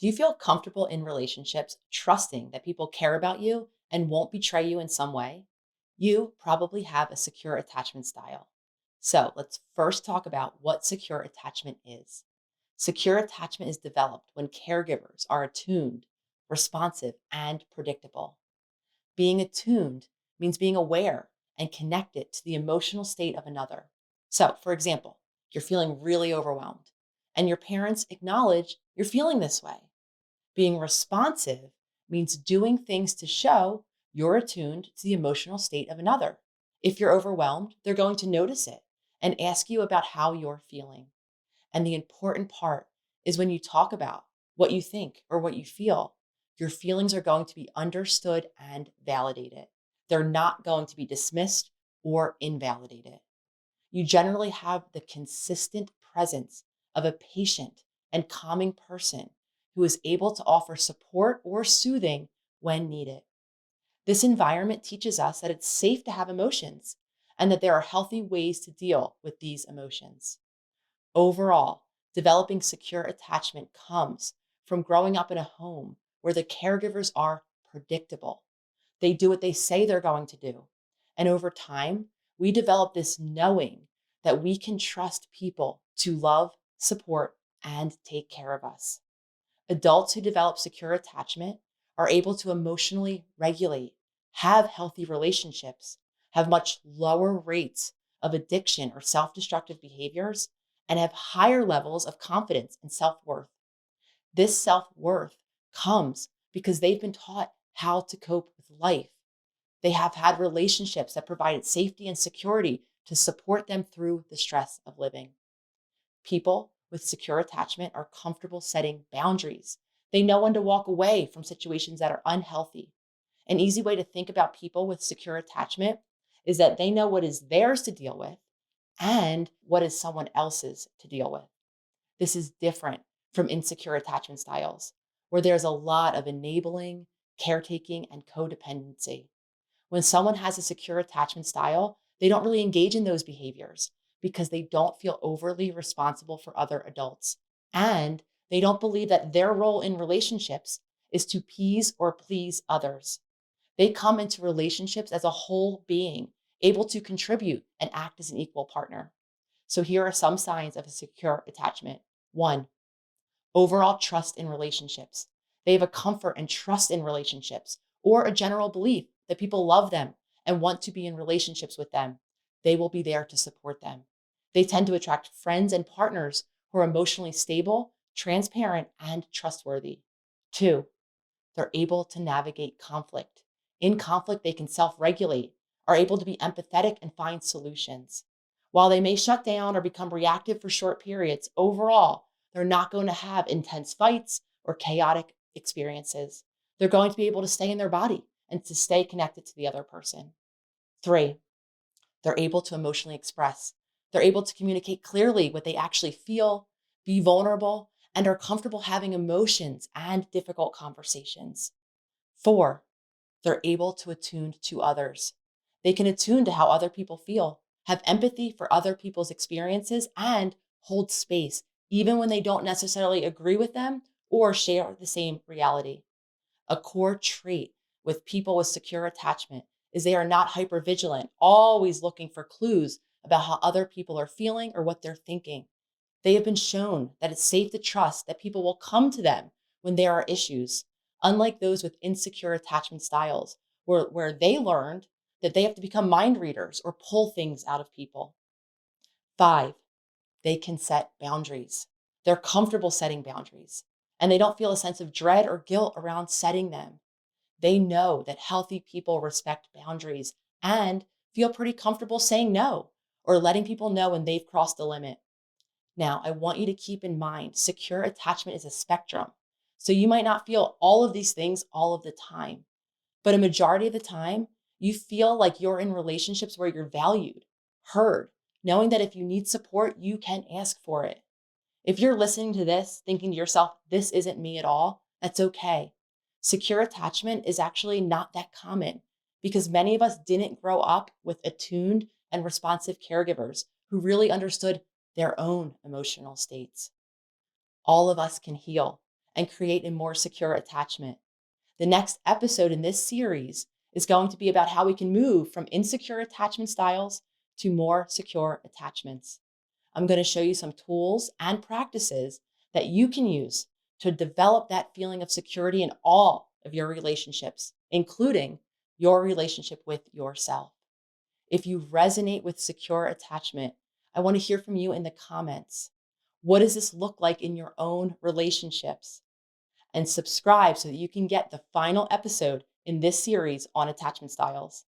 Do you feel comfortable in relationships, trusting that people care about you and won't betray you in some way? You probably have a secure attachment style. So let's first talk about what secure attachment is. Secure attachment is developed when caregivers are attuned, responsive, and predictable. Being attuned means being aware and connected to the emotional state of another. So, for example, you're feeling really overwhelmed, and your parents acknowledge you're feeling this way. Being responsive means doing things to show you're attuned to the emotional state of another. If you're overwhelmed, they're going to notice it and ask you about how you're feeling. And the important part is when you talk about what you think or what you feel, your feelings are going to be understood and validated. They're not going to be dismissed or invalidated. You generally have the consistent presence of a patient and calming person who is able to offer support or soothing when needed. This environment teaches us that it's safe to have emotions and that there are healthy ways to deal with these emotions. Overall, developing secure attachment comes from growing up in a home where the caregivers are predictable. They do what they say they're going to do. And over time, we develop this knowing that we can trust people to love, support, and take care of us. Adults who develop secure attachment are able to emotionally regulate, have healthy relationships, have much lower rates of addiction or self destructive behaviors, and have higher levels of confidence and self worth. This self worth comes because they've been taught how to cope with life. They have had relationships that provided safety and security to support them through the stress of living. People with secure attachment are comfortable setting boundaries. They know when to walk away from situations that are unhealthy. An easy way to think about people with secure attachment is that they know what is theirs to deal with and what is someone else's to deal with. This is different from insecure attachment styles, where there's a lot of enabling, caretaking, and codependency. When someone has a secure attachment style, they don't really engage in those behaviors because they don't feel overly responsible for other adults. And they don't believe that their role in relationships is to appease or please others. They come into relationships as a whole being, able to contribute and act as an equal partner. So here are some signs of a secure attachment. One, overall trust in relationships. They have a comfort and trust in relationships or a general belief that people love them and want to be in relationships with them. They will be there to support them. They tend to attract friends and partners who are emotionally stable, transparent, and trustworthy. Two, they're able to navigate conflict. In conflict, they can self regulate, are able to be empathetic and find solutions. While they may shut down or become reactive for short periods, overall, they're not going to have intense fights or chaotic experiences. They're going to be able to stay in their body and to stay connected to the other person. Three, they're able to emotionally express. They're able to communicate clearly what they actually feel, be vulnerable, and are comfortable having emotions and difficult conversations. Four, they're able to attune to others. They can attune to how other people feel, have empathy for other people's experiences, and hold space, even when they don't necessarily agree with them or share the same reality. A core trait with people with secure attachment is they are not hypervigilant, always looking for clues about how other people are feeling or what they're thinking. They have been shown that it's safe to trust that people will come to them when there are issues, unlike those with insecure attachment styles, where they learned that they have to become mind readers or pull things out of people. Five, they can set boundaries. They're comfortable setting boundaries, and they don't feel a sense of dread or guilt around setting them. They know that healthy people respect boundaries and feel pretty comfortable saying no or letting people know when they've crossed the limit. Now, I want you to keep in mind secure attachment is a spectrum. So you might not feel all of these things all of the time, but a majority of the time, you feel like you're in relationships where you're valued, heard, knowing that if you need support, you can ask for it. If you're listening to this thinking to yourself, this isn't me at all, that's okay. Secure attachment is actually not that common because many of us didn't grow up with attuned and responsive caregivers who really understood their own emotional states. All of us can heal, and create a more secure attachment. The next episode in this series is going to be about how we can move from insecure attachment styles to more secure attachments. I'm going to show you some tools and practices that you can use to develop that feeling of security in all of your relationships, including your relationship with yourself. If you resonate with secure attachment, I want to hear from you in the comments. What does this look like in your own relationships? And subscribe so that you can get the final episode in this series on attachment styles.